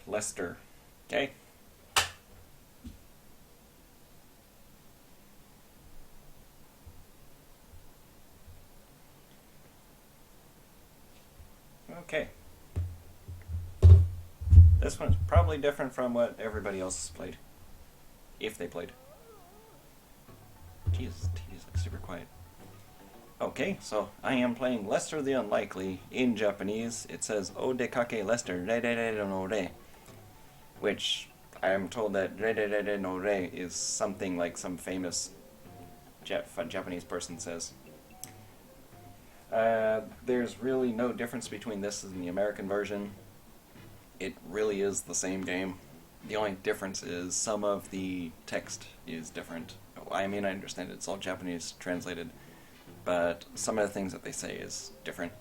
Lester. Okay. Okay. This one's probably different from what everybody else has played. If they played. Jeez, TV's like super quiet. Okay, so I am playing Lester the Unlikely in Japanese. It says O de kake Lester re re re no re, which I am told that re re re no re is something like some famous Japanese person says. There's really no difference between this and the American version. It really is the same game. The only difference is some of the text is different. I mean, I understand it's all Japanese translated, but some of the things that they say is different.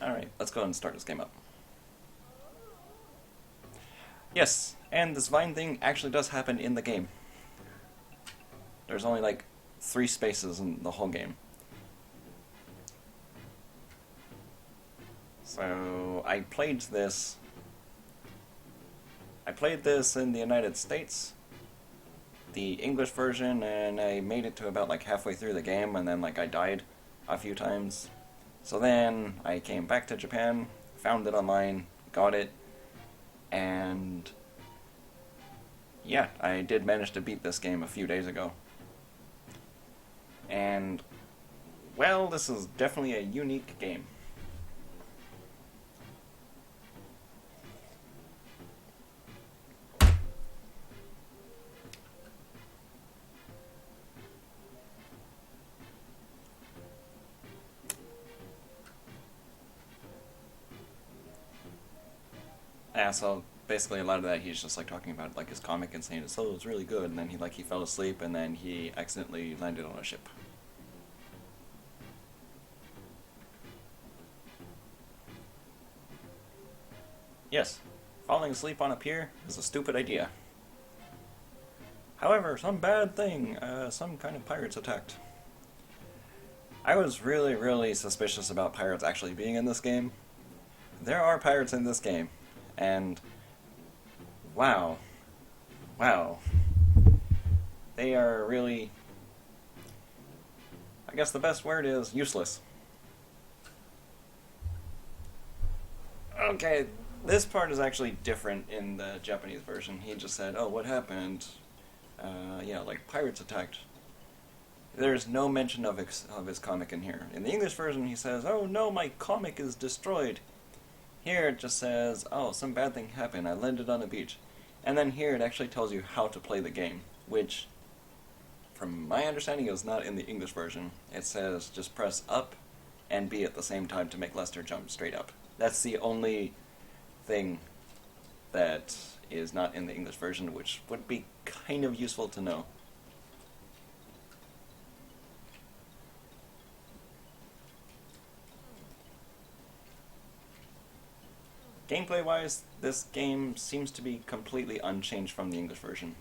Alright, let's go and start this game up. Yes, and this vine thing actually does happen in the game. There's only like 3 spaces in the whole game. So I played this in the United States, the English version, and I made it to about like halfway through the game, and then like I died a few times. So then I came back to Japan, found it online, got it, and yeah, I did manage to beat this game a few days ago. And well, this is definitely a unique game. Yeah, so basically a lot of that he's just like talking about like his comic and saying oh, it's really good, and then he fell asleep and then he accidentally landed on a ship. Yes, falling asleep on a pier is a stupid idea. However, some bad thing, some kind of pirates attacked. I was really suspicious about pirates actually being in this game. There are pirates in this game. And wow, they are really, I guess the best word is useless. Okay, this part is actually different in the Japanese version. He just said, oh, what happened? Yeah, like pirates attacked. There's no mention of his comic in here. In the English version he says, oh no, my comic is destroyed. Here it just says, oh, some bad thing happened, I landed on a beach. And then here it actually tells you how to play the game, which, from my understanding, is not in the English version. It says just press up and B at the same time to make Lester jump straight up. That's the only thing that is not in the English version, which would be kind of useful to know. Gameplay-wise, this game seems to be completely unchanged from the English version.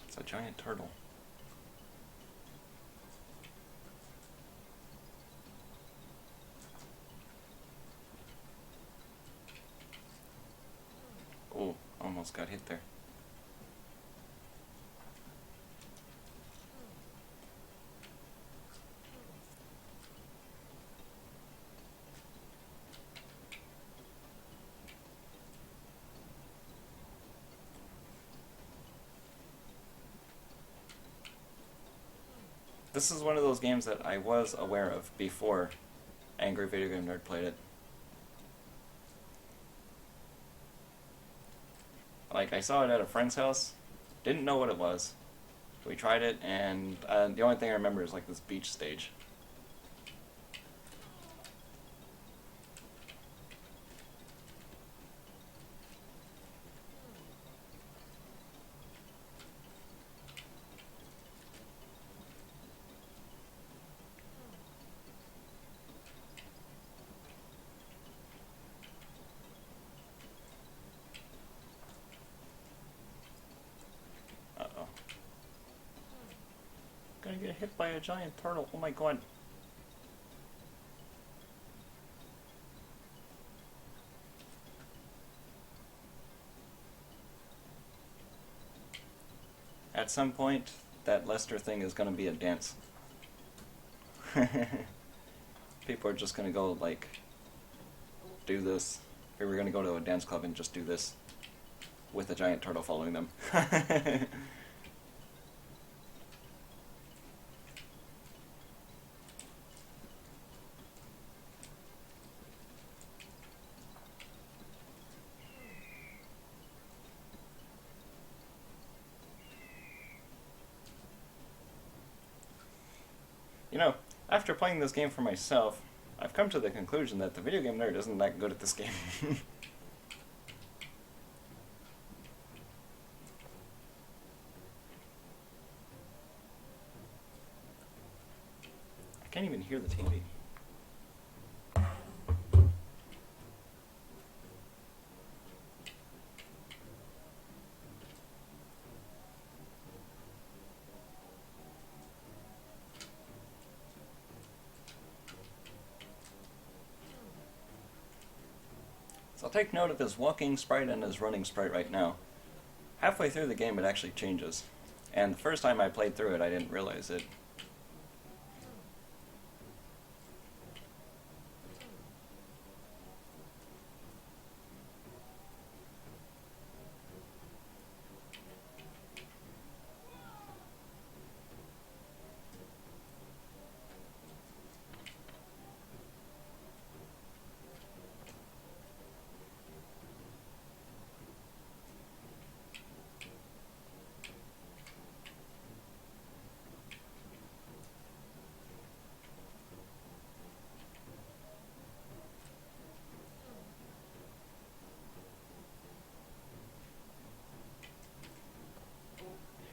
It's a giant turtle. Oh, almost got hit there. This is one of those games that I was aware of before Angry Video Game Nerd played it. Like, I saw it at a friend's house, didn't know what it was. We tried it, and the only thing I remember is like this beach stage. get hit by a giant turtle. Oh my god. At some point, that Lester thing is going to be a dance. People are just going to go, like, do this. Or we're going to go to a dance club and just do this with a giant turtle following them. You know, after playing this game for myself, I've come to the conclusion that the video game nerd isn't that good at this game. I can't even hear the TV. So I'll take note of his walking sprite and his running sprite right now. Halfway through the game it actually changes. And the first time I played through it I didn't realize it.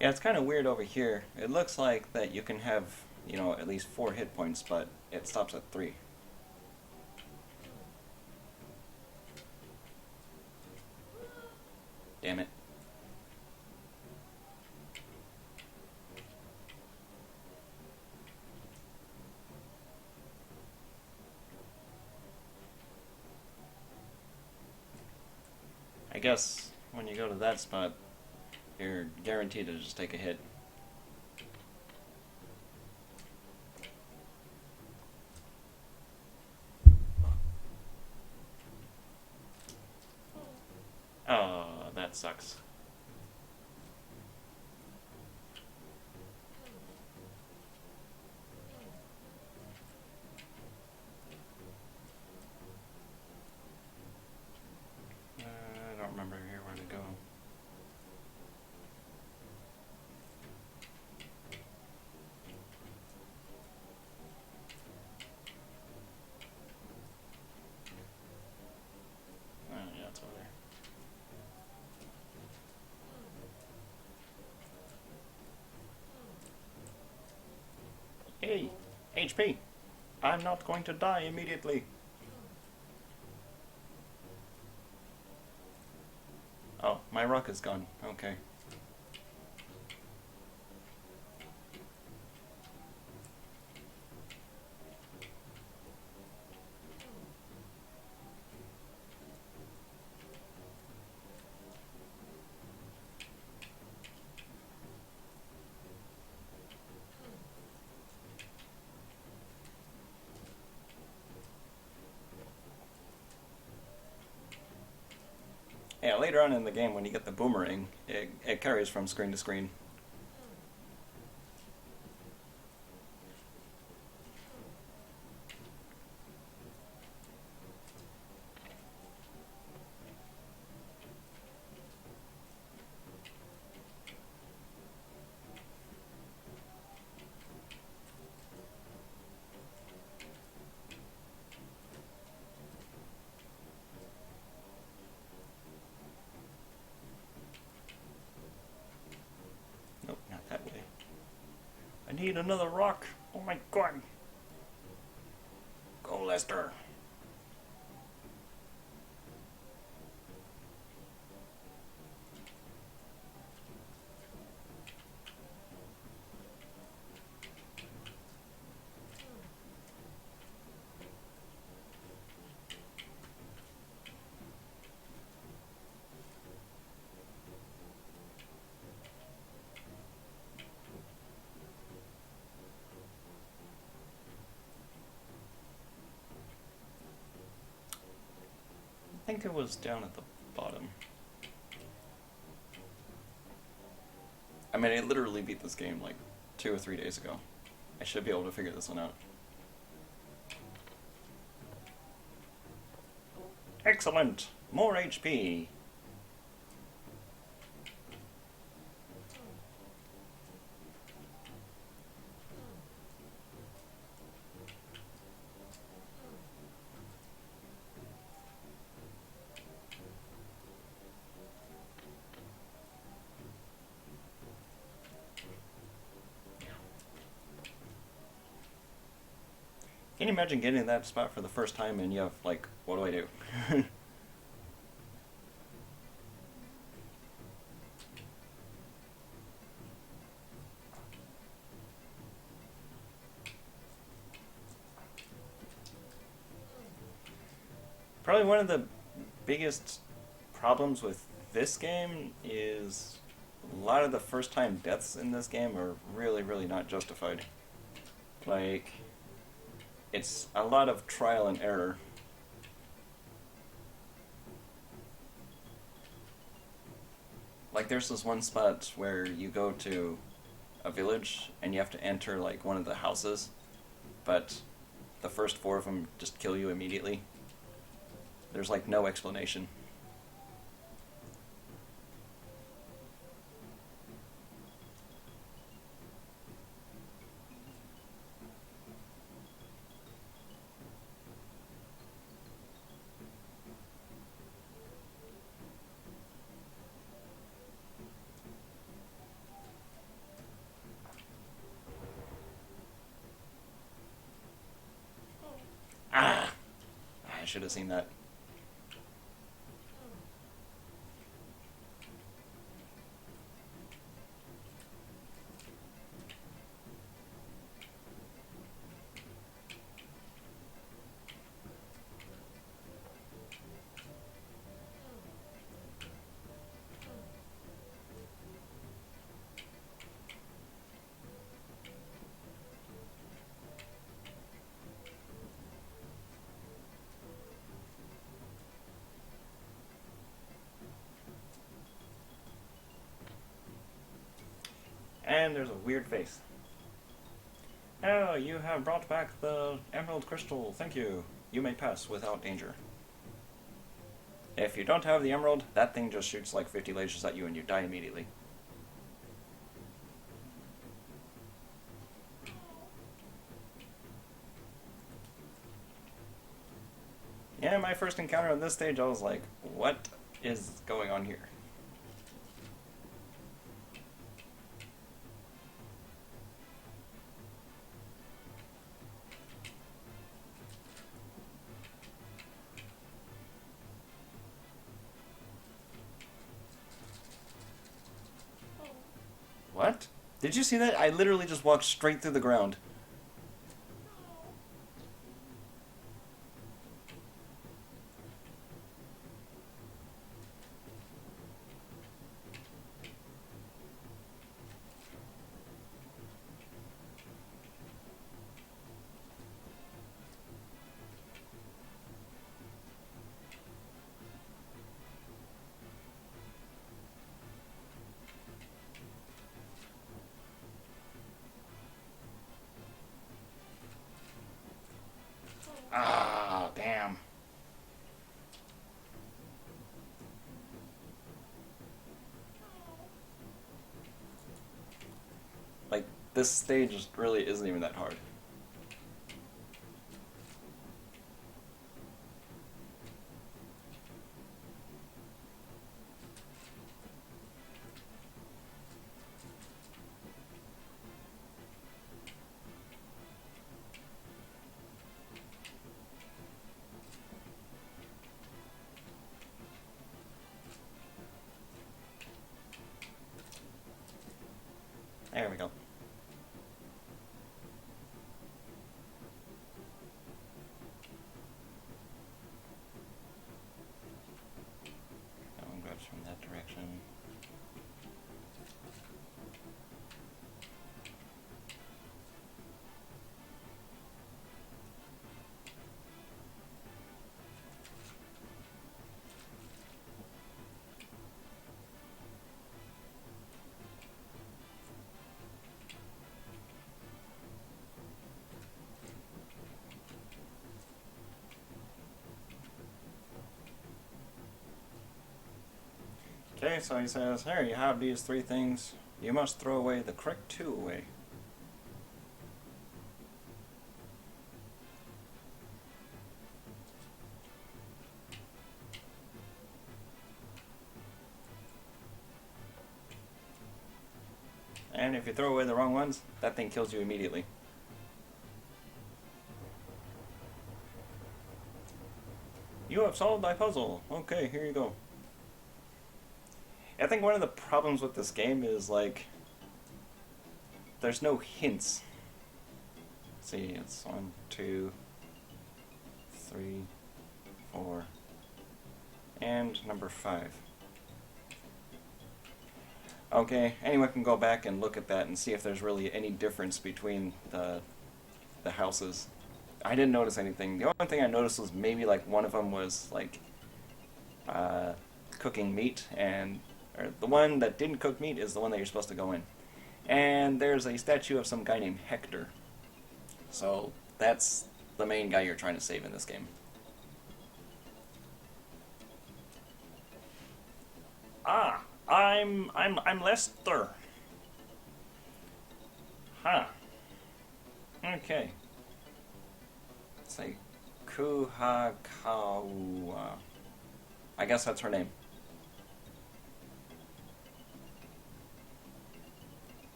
Yeah, it's kind of weird over here. It looks like that you can have, you know, at least 4 hit points, but it stops at 3. Damn it. I guess when you go to that spot, you're guaranteed to just take a hit. Oh, that sucks. I don't remember here where to go. Yeah, it's over there. Hey, HP! I'm not going to die immediately. Oh, my rock is gone. Okay. Yeah, later on in the game when you get the boomerang, it carries from screen to screen. Nope, not that way. I need another rock. Oh my god. Go, Lester. think it was down at the bottom. I mean, I literally beat this game like 2 or 3 days ago. I should be able to figure this one out. Excellent! More HP! Can you imagine getting that spot for the first time and you have, like, what do I do? Probably one of the biggest problems with this game is a lot of the first time deaths in this game are really, really not justified. Like, it's a lot of trial and error. Like, there's this one spot where you go to a village and you have to enter, like, one of the houses, but the first 4 of them just kill you immediately. There's, like, no explanation. Ah! I should have seen that. And there's a weird face. Oh, you have brought back the emerald crystal. Thank you. You may pass without danger. If you don't have the emerald, that thing just shoots like 50 lasers at you and you die immediately. Yeah, my first encounter on this stage, I was like, what is going on here? What? Did you see that? I literally just walked straight through the ground. Ah, damn. Like, this stage really isn't even that hard. There we go. That one grabs from that direction. Okay, so he says, here, you have these three things. You must throw away the correct two away. And if you throw away the wrong ones, that thing kills you immediately. You have solved thy puzzle. Okay, here you go. I think one of the problems with this game is, like, there's no hints. Let's see, it's 1, 2, 3, 4, and number 5. Okay, anyone can go back and look at that and see if there's really any difference between the houses. I didn't notice anything. The only thing I noticed was maybe like one of them was like cooking meat, and or the one that didn't cook meat is the one that you're supposed to go in. And there's a statue of some guy named Hector. So that's the main guy you're trying to save in this game. Ah, I'm Lester. Huh. Okay. Say Kuhakawa. I guess that's her name.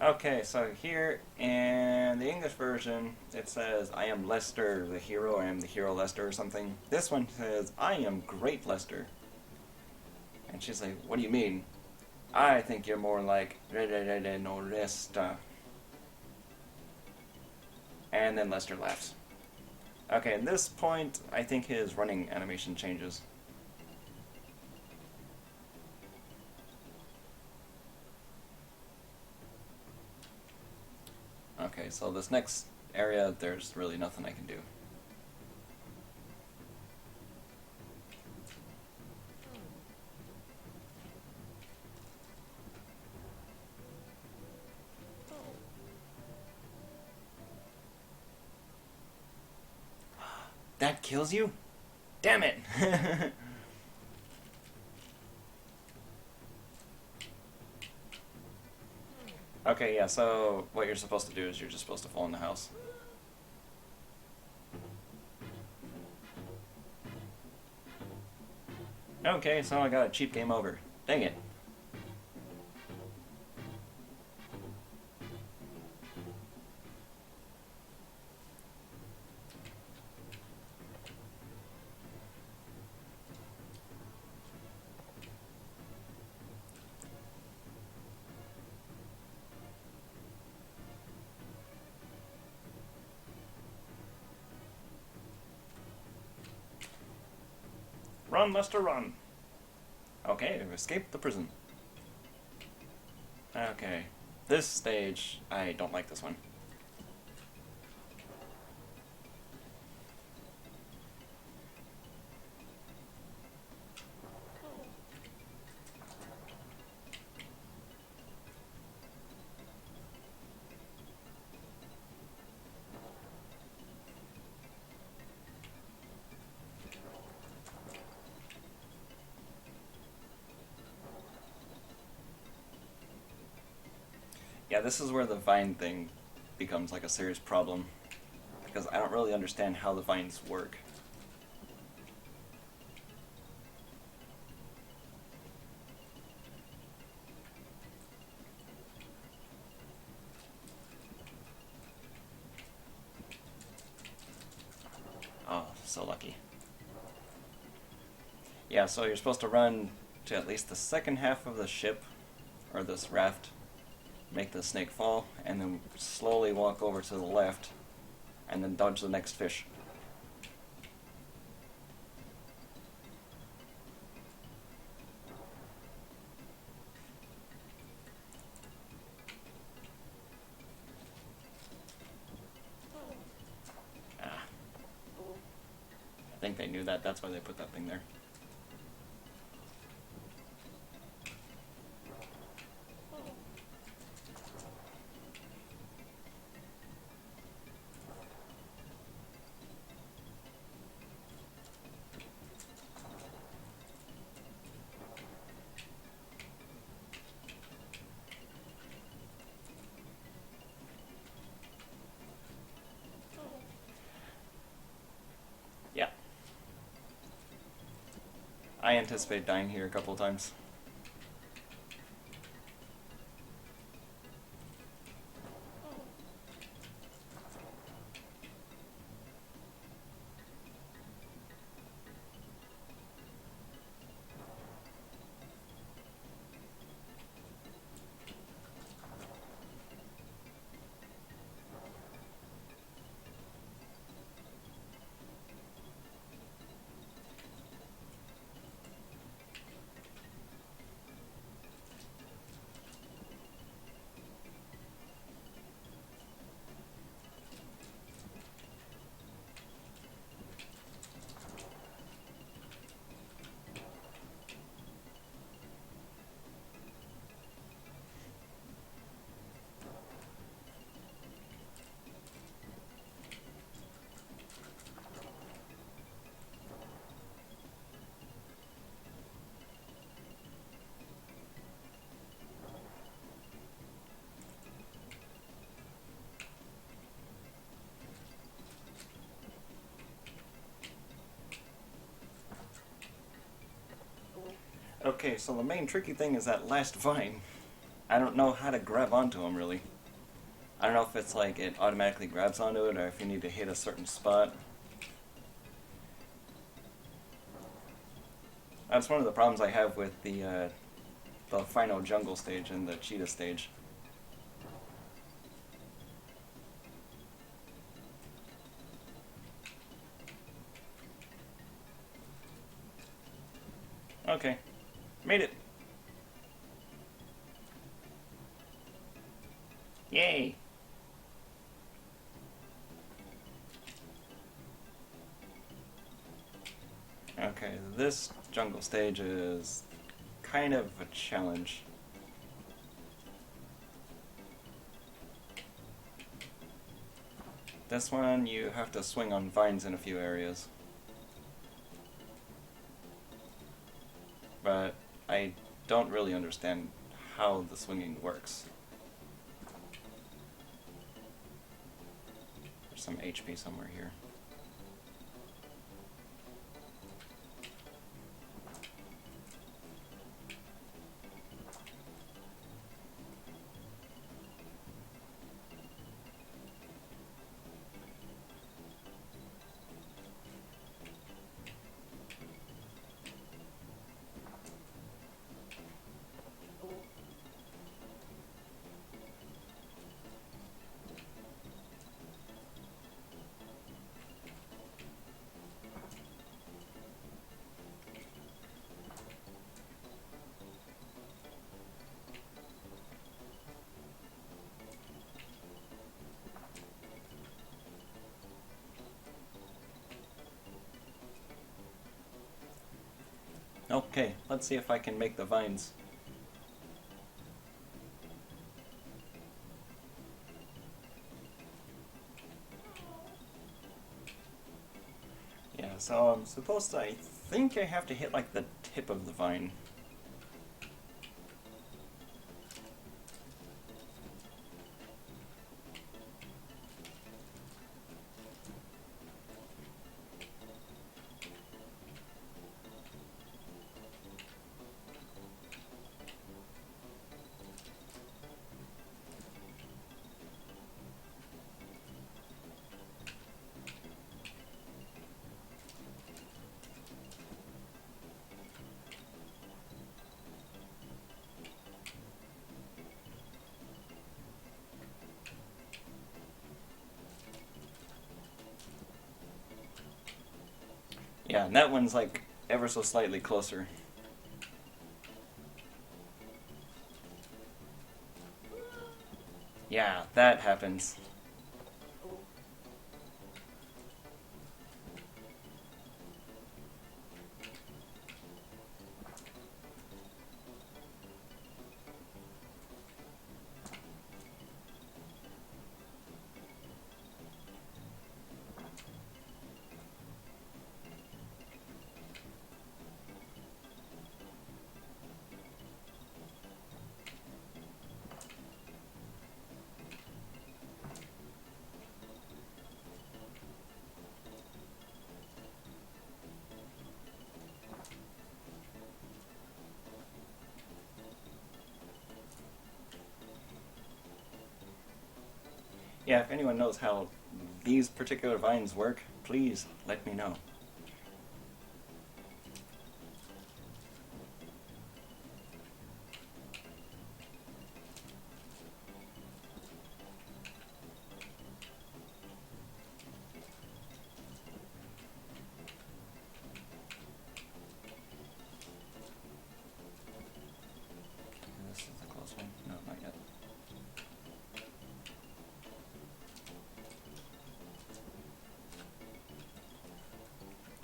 Okay, so here in the English version, it says, I am Lester the hero, I am the hero Lester or something. This one says, I am great Lester. And she's like, what do you mean? I think you're more like re re re re no resta. And then Lester laughs. Okay, at this point, I think his running animation changes. Okay, so this next area, there's really nothing I can do. That kills you? Damn it! Okay, yeah, so what you're supposed to do is you're just supposed to fall in the house. Okay, so I got a cheap game over. Dang it. Run, Lester, run! Okay, I've escaped the prison. Okay, this stage, I don't like this one. Yeah, this is where the vine thing becomes like a serious problem, because I don't really understand how the vines work. Oh, so lucky. Yeah, so you're supposed to run to at least the second half of the ship, or this raft, make the snake fall, and then slowly walk over to the left, and then dodge the next fish. Ah. think they knew that. That's why they put that thing there. Yeah. I anticipate dying here a couple of times. Okay, so the main tricky thing is that last vine. I don't know how to grab onto him, really. I don't know if it's like it automatically grabs onto it or if you need to hit a certain spot. That's one of the problems I have with the final jungle stage and the cheetah stage. Okay, made it. Yay! Okay, this jungle stage is kind of a challenge. This one, you have to swing on vines in a few areas. But I don't really understand how the swinging works. There's some HP somewhere here. Okay, let's see if I can make the vines. Yeah, so I'm supposed to, I think I have to hit like the tip of the vine. Yeah, and that one's like ever so slightly closer. Yeah, that happens. Yeah, if anyone knows how these particular vines work, please let me know. This is a close one. No, not yet.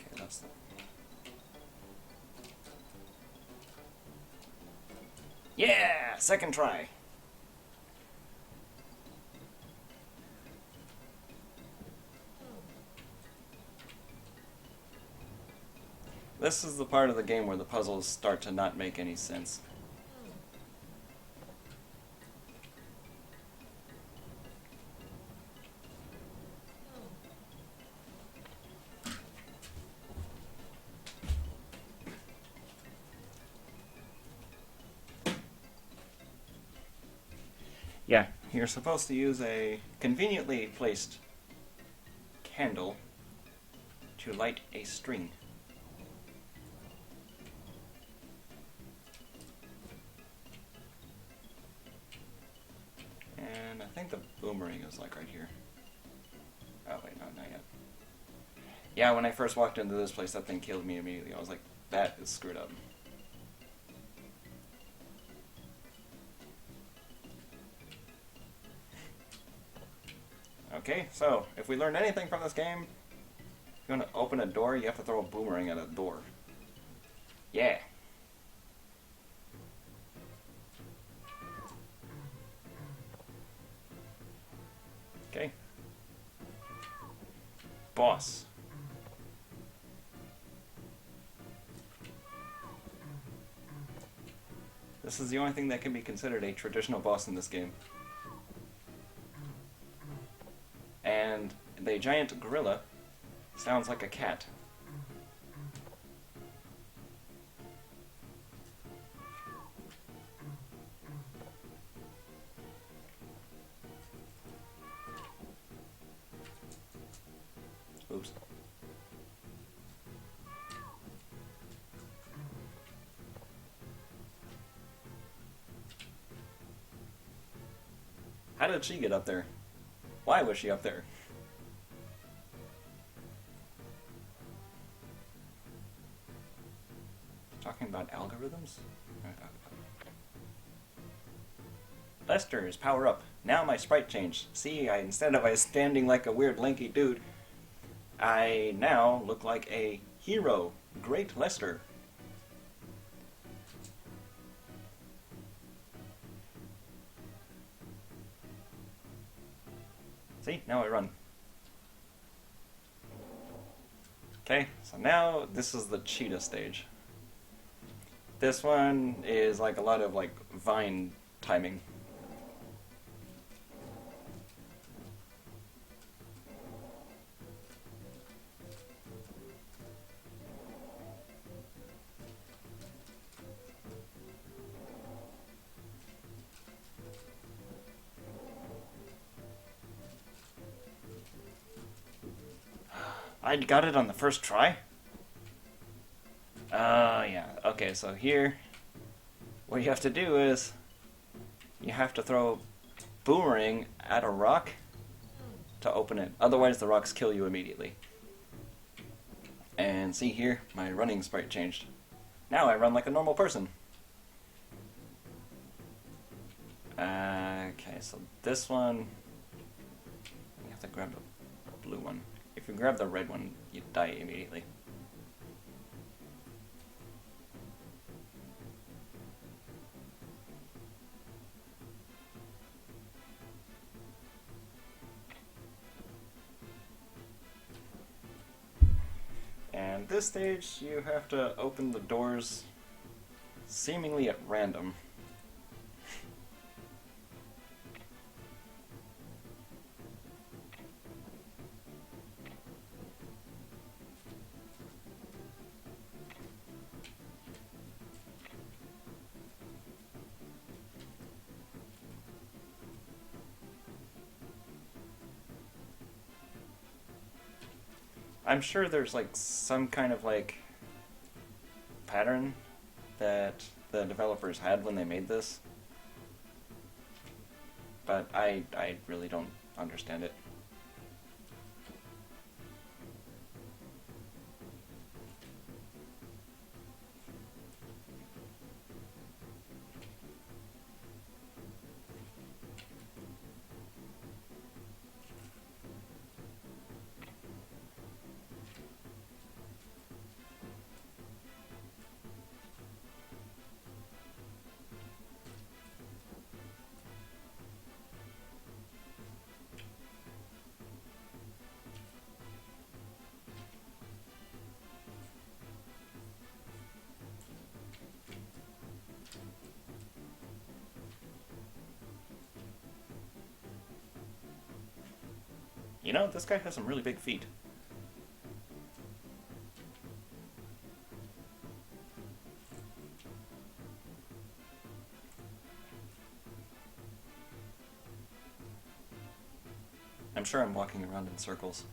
Okay, that's the... Yeah! Second try! This is the part of the game where the puzzles start to not make any sense. Yeah, you're supposed to use a conveniently placed candle to light a string. And I think the boomerang is like right here. Oh wait, no, not yet. Yeah, when I first walked into this place, that thing killed me immediately. I was like, that is screwed up. Okay, so if we learned anything from this game, if you want to open a door, you have to throw a boomerang at a door. Yeah. Okay. Boss. This is the only thing that can be considered a traditional boss in this game. And the giant gorilla sounds like a cat. Oops. How did she get up there? Why was she up there? Talking about algorithms? Lester's power up. Now my sprite changed. See, instead of I standing like a weird lanky dude, I now look like a hero. Great Lester. See, now I run. Okay, so now this is the Cheetah stage. This one is like a lot of like vine timing. I got it on the first try? Yeah. Okay, so here, what you have to do is, you have to throw boomerang at a rock to open it. Otherwise, the rocks kill you immediately. And see here, my running sprite changed. Now I run like a normal person. Okay, so this one, you have to grab the blue one. If you grab the red one, you die immediately. And this stage, you have to open the doors seemingly at random. I'm sure there's like some kind of like pattern that the developers had when they made this, but I really don't understand it. You know, this guy has some really big feet. I'm sure I'm walking around in circles.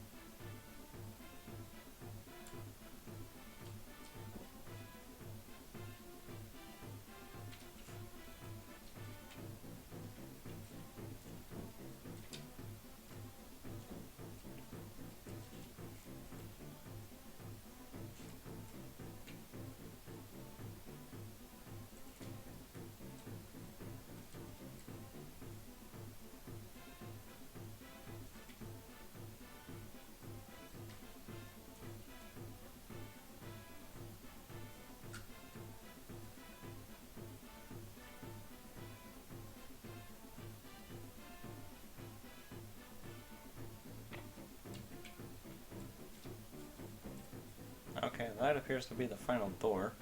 Okay, that appears to be the final door.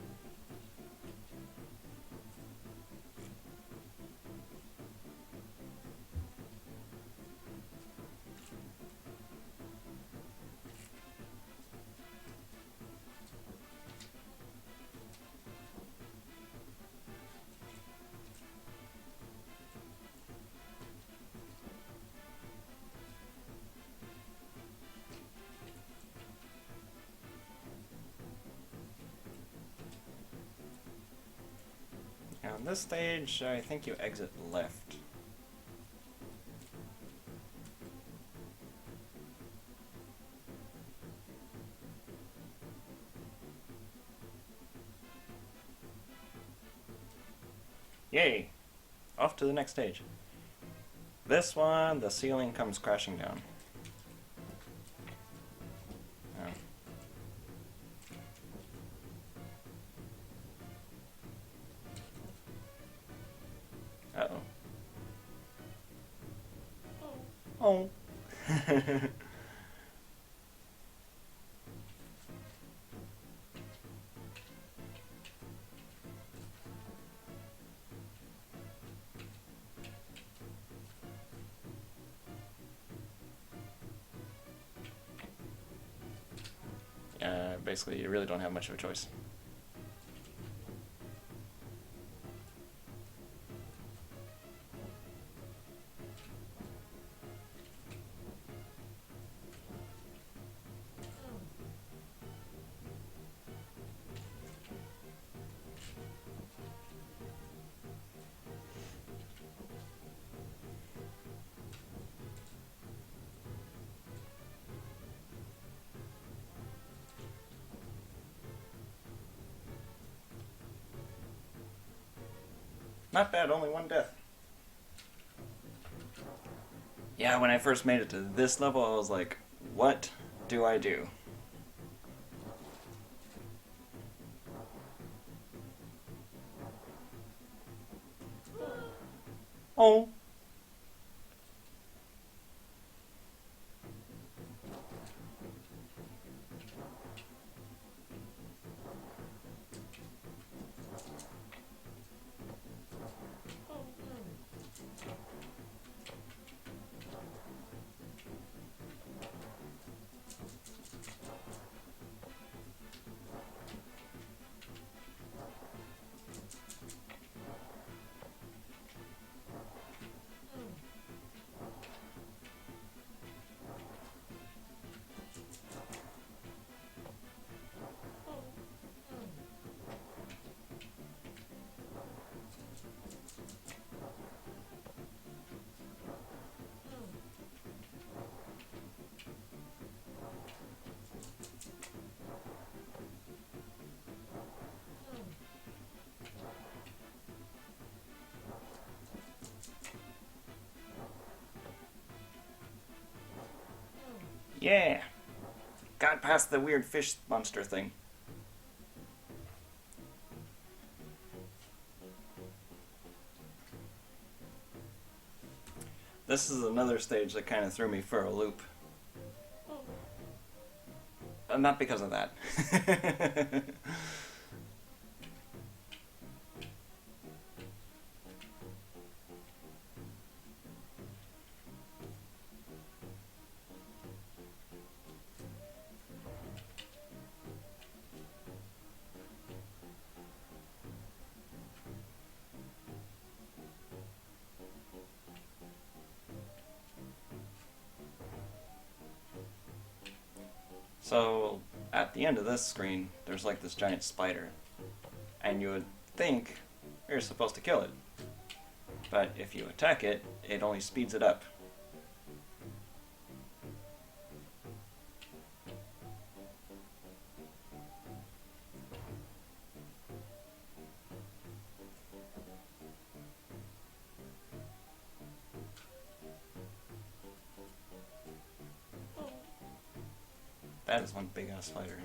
Now, on this stage, I think you exit left. Yay! Off to the next stage. This one, the ceiling comes crashing down. Uh-oh. Oh. Basically, you really don't have much of a choice. Not bad, only one death. Yeah, when I first made it to this level, I was like, what do I do? Oh. got past the weird fish monster thing. This is another stage that kind of threw me for a loop. Not because of that. So, at the end of this screen, there's like this giant spider. And you would think you're supposed to kill it. But if you attack it, it only speeds it up. That is one big ass spider.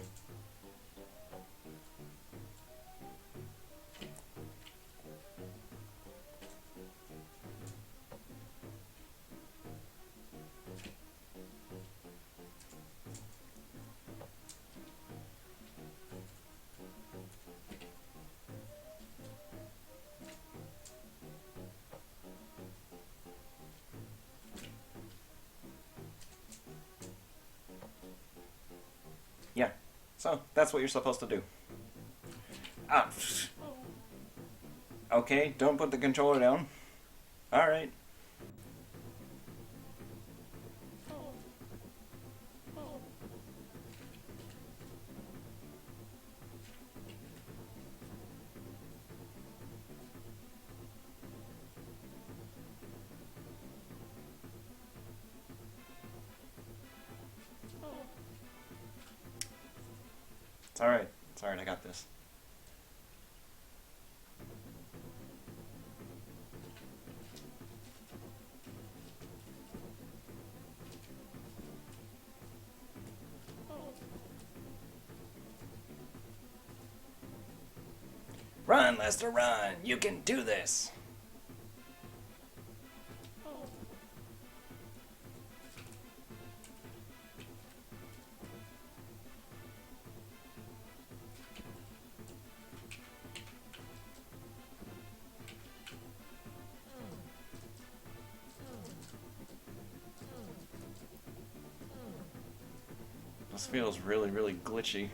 Yeah, so that's what you're supposed to do. Ah. Okay, don't put the controller down. Alright. It's alright. It's alright, I got this. Run, Lester, run! You can do this! This feels really, really glitchy.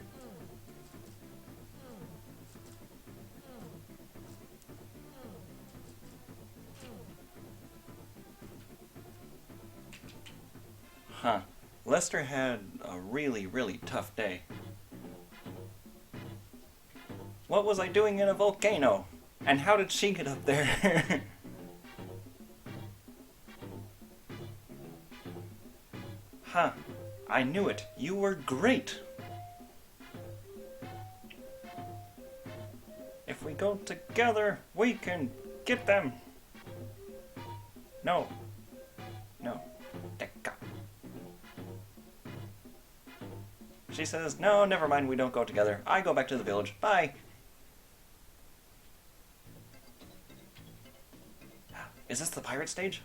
Huh. Lester had a really, really tough day. What was I doing in a volcano? And how did she get up there? Huh. I knew it. You were great. If we go together, we can get them. No. No. Deka. She says, no, never mind, we don't go together. I go back to the village. Bye. Is this the pirate stage?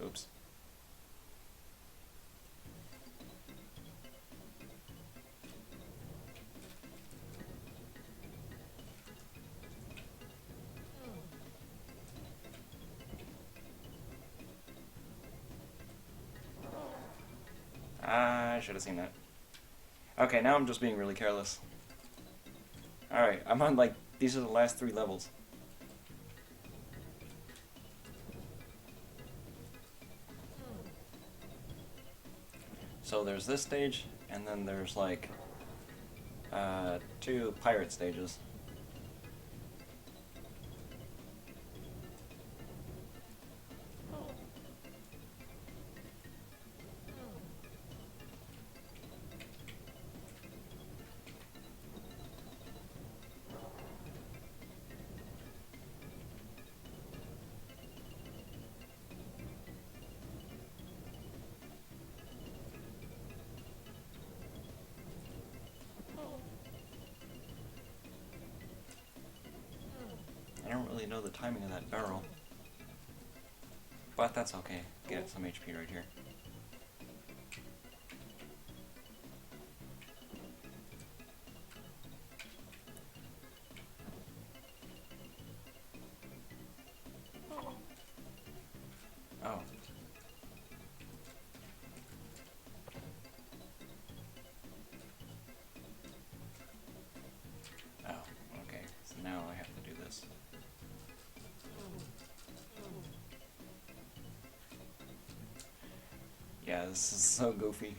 Oops. I should have seen that. Okay, now I'm just being really careless. Alright, I'm on like, these are the last 3 levels. So there's this stage, and then there's like 2 pirate stages. really know the timing of that barrel. But that's okay. Get some HP right here. Oh. Oh, okay. So now I have to do this. Yeah, this is so goofy.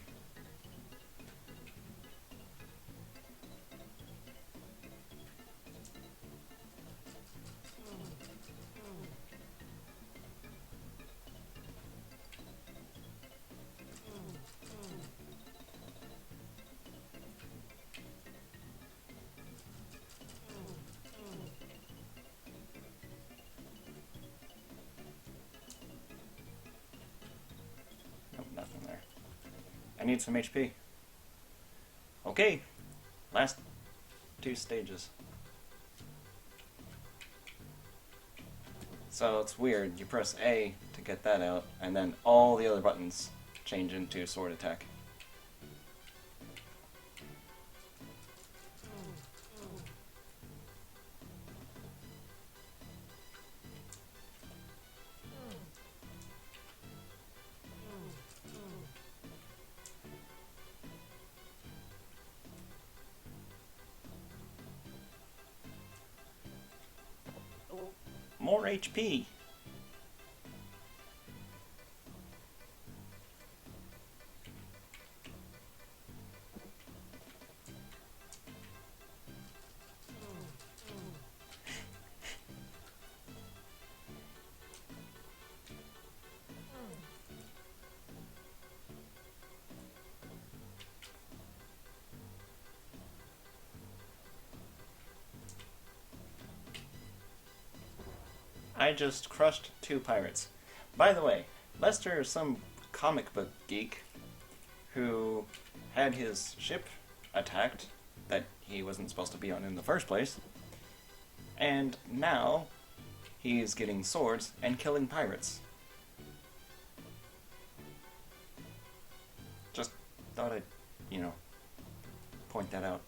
Nothing there. I need some HP. Okay, last 2 stages. So it's weird, you press A to get that out, and then all the other buttons change into sword attack. More HP! I just crushed 2 pirates. By the way, Lester is some comic book geek who had his ship attacked that he wasn't supposed to be on in the first place, and now he's getting swords and killing pirates. Just thought I'd, point that out.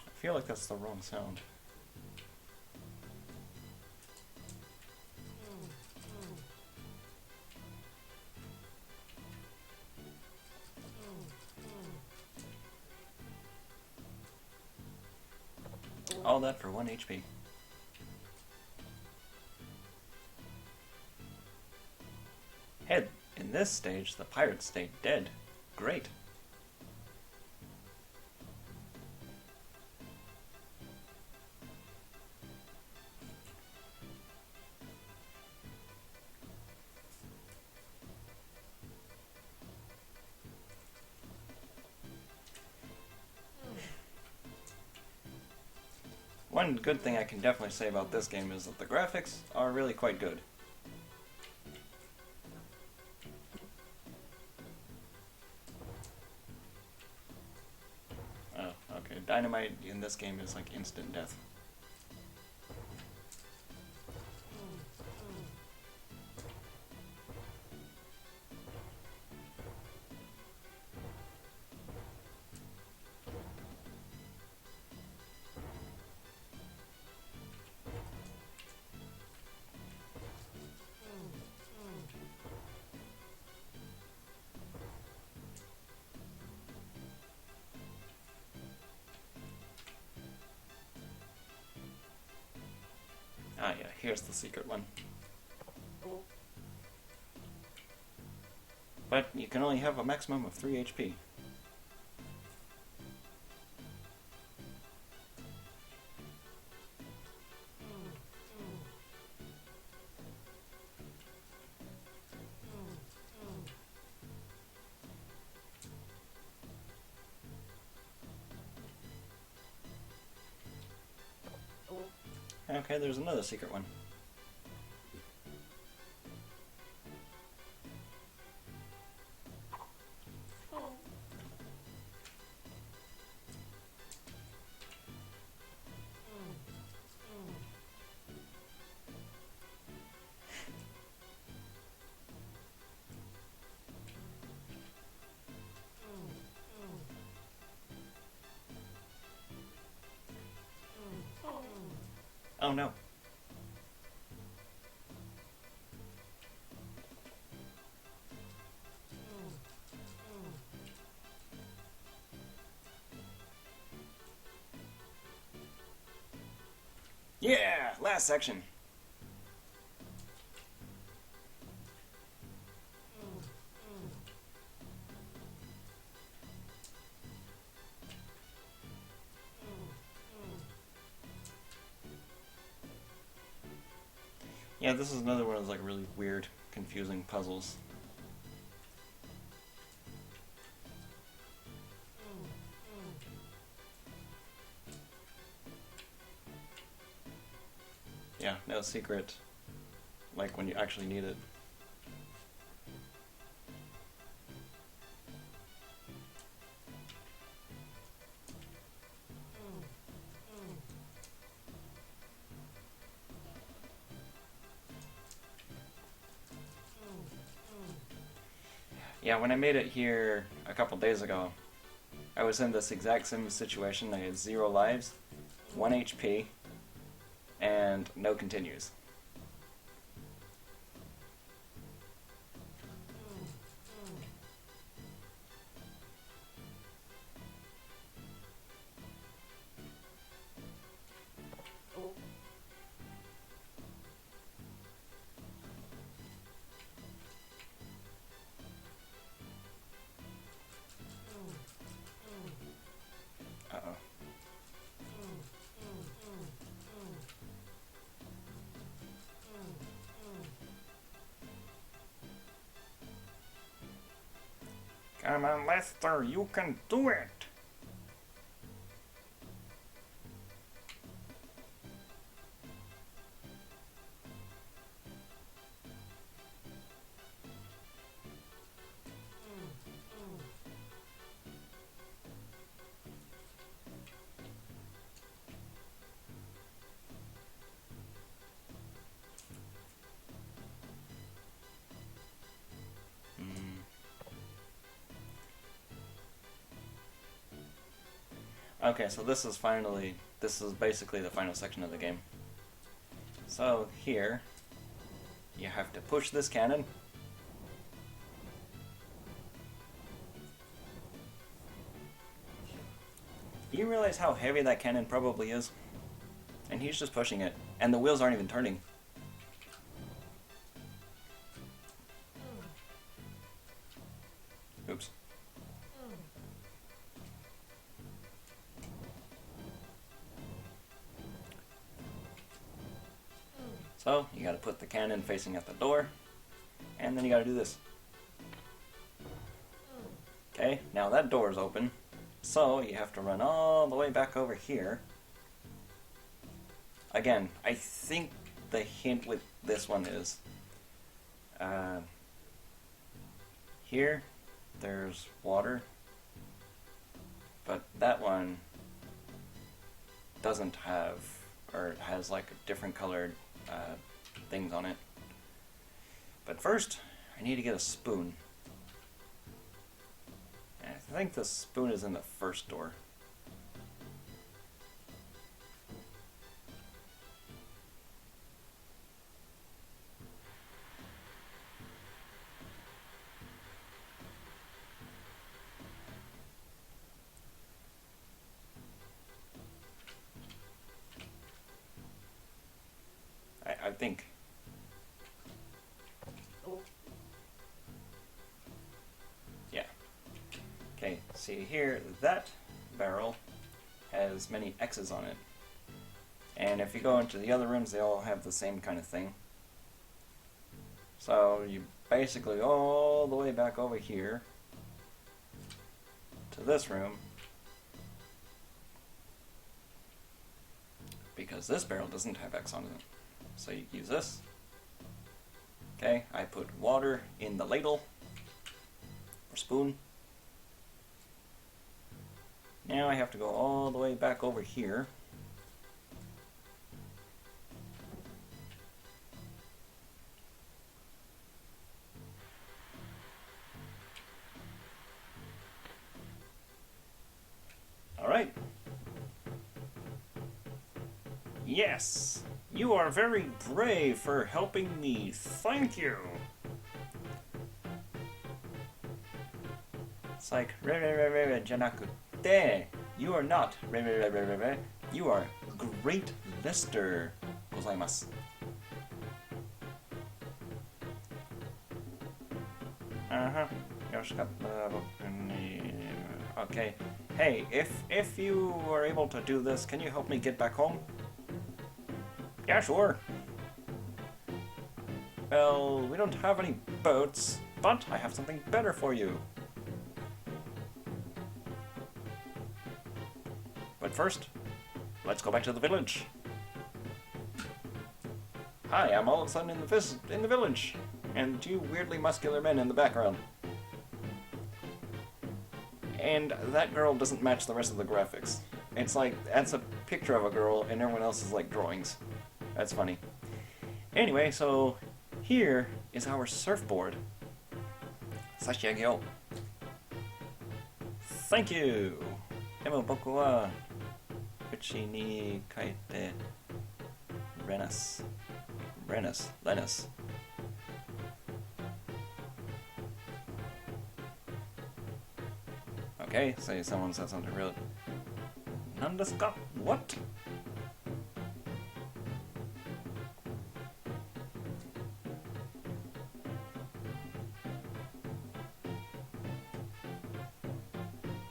I feel like that's the wrong sound. All that for 1 HP. Hey, in this stage, the pirates stayed dead. Great. One good thing I can definitely say about this game is that the graphics are really quite good. Oh, okay. Dynamite in this game is like instant death. Ah yeah, here's the secret one. But you can only have a maximum of 3 HP. Okay, there's another secret one. Oh no. Yeah! Last section. Yeah, this is another one of those like really weird, confusing puzzles. Yeah, no secret, like when you actually need it. Yeah, when I made it here a couple days ago, I was in this exact same situation. I had 0 lives, 1 HP, and no continues. Uh-oh. Come on, Lester, you can do it! Okay, so this is basically the final section of the game. So here, you have to push this cannon. You realize how heavy that cannon probably is? And he's just pushing it, and the wheels aren't even turning. Oops. So, you gotta put the cannon facing at the door, and then you gotta do this. Okay, now that door is open, so you have to run all the way back over here. Again, I think the hint with this one is, here, there's water, but that one doesn't have, or has like different colored things on it. But first, I need to get a spoon. And I think the spoon is in the first door. I think. Yeah. Okay, see here, that barrel has many X's on it. And if you go into the other rooms, they all have the same kind of thing. So you basically go all the way back over here to this room, because this barrel doesn't have X on it. So you use this. Okay, I put water in the ladle, or spoon. Now I have to go all the way back over here. Alright. Yes! You are very brave for helping me. Thank you! It's like, re janakute. You are not re. You are Great Lester. Gozaimasu. Okay. Hey, if you are able to do this, can you help me get back home? Yeah, sure. Well, we don't have any boats, but I have something better for you. But first, let's go back to the village. Hi, I'm all of a sudden in the village, and two weirdly muscular men in the background. And that girl doesn't match the rest of the graphics. It's like, that's a picture of a girl, and everyone else is like drawings. That's funny. Anyway, so here is our surfboard. Sashiage. Thank you! Demo boku wa uchi ni kaite Renus. Lenus. Okay, say someone said something real. Nandesu? What?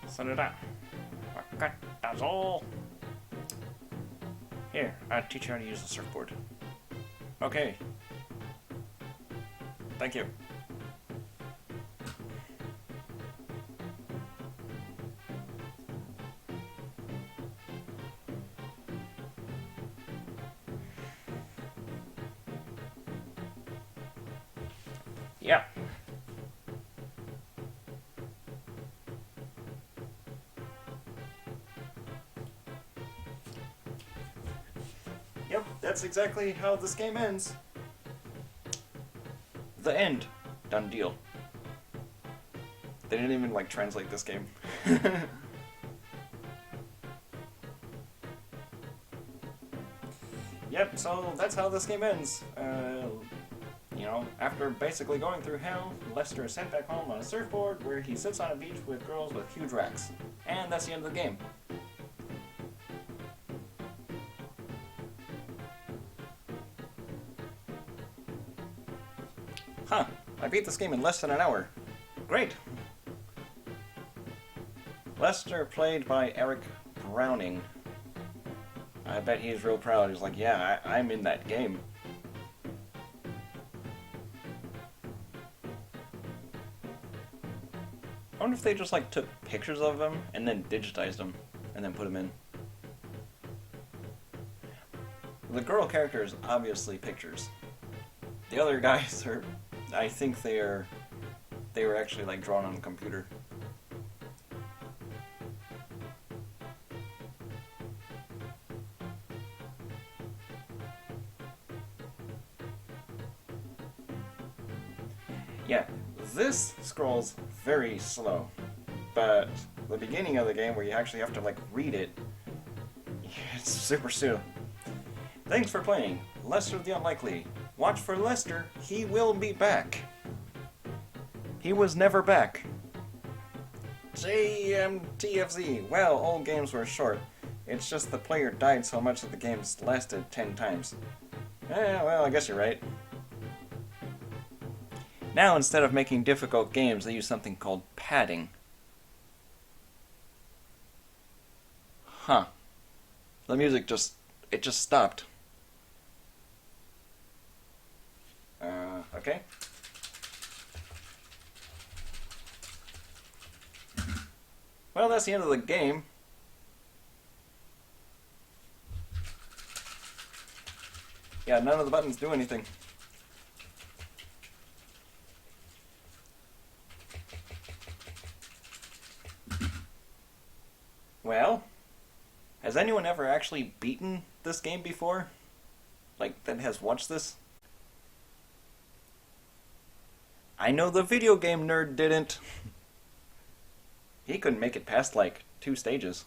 Sonora. Wakatta zo. Here, I'll teach you how to use the surfboard. Okay. Thank you. Yeah. Yep, that's exactly how this game ends. The end. Done deal. They didn't even, like, translate this game. Yep, so that's how this game ends. You know, after basically going through hell, Lester is sent back home on a surfboard where he sits on a beach with girls with huge racks. And that's the end of the game. Huh, I beat this game in less than an hour. Great! Lester, played by Eric Browning. I bet he's real proud. He's like, yeah, I'm in that game. I wonder if they just like took pictures of him and then digitized them and then put them in. The girl character is obviously pictures. The other guys are, I think they were actually like drawn on the computer. Yeah, this scrolls very slow, but the beginning of the game where you actually have to like read it, it's super slow. Thanks for playing. Lester the Unlikely. Watch for Lester. He will be back. He was never back. JMTFZ. Well, old games were short. It's just the player died so much that the games lasted 10 times. Well, I guess you're right. Now, instead of making difficult games, they use something called padding. Huh. The music just stopped. Okay. Well, that's the end of the game. Yeah, none of the buttons do anything. Well, has anyone ever actually beaten this game before? Like, that has watched this? I know the video game nerd didn't. He couldn't make it past, like, 2 stages.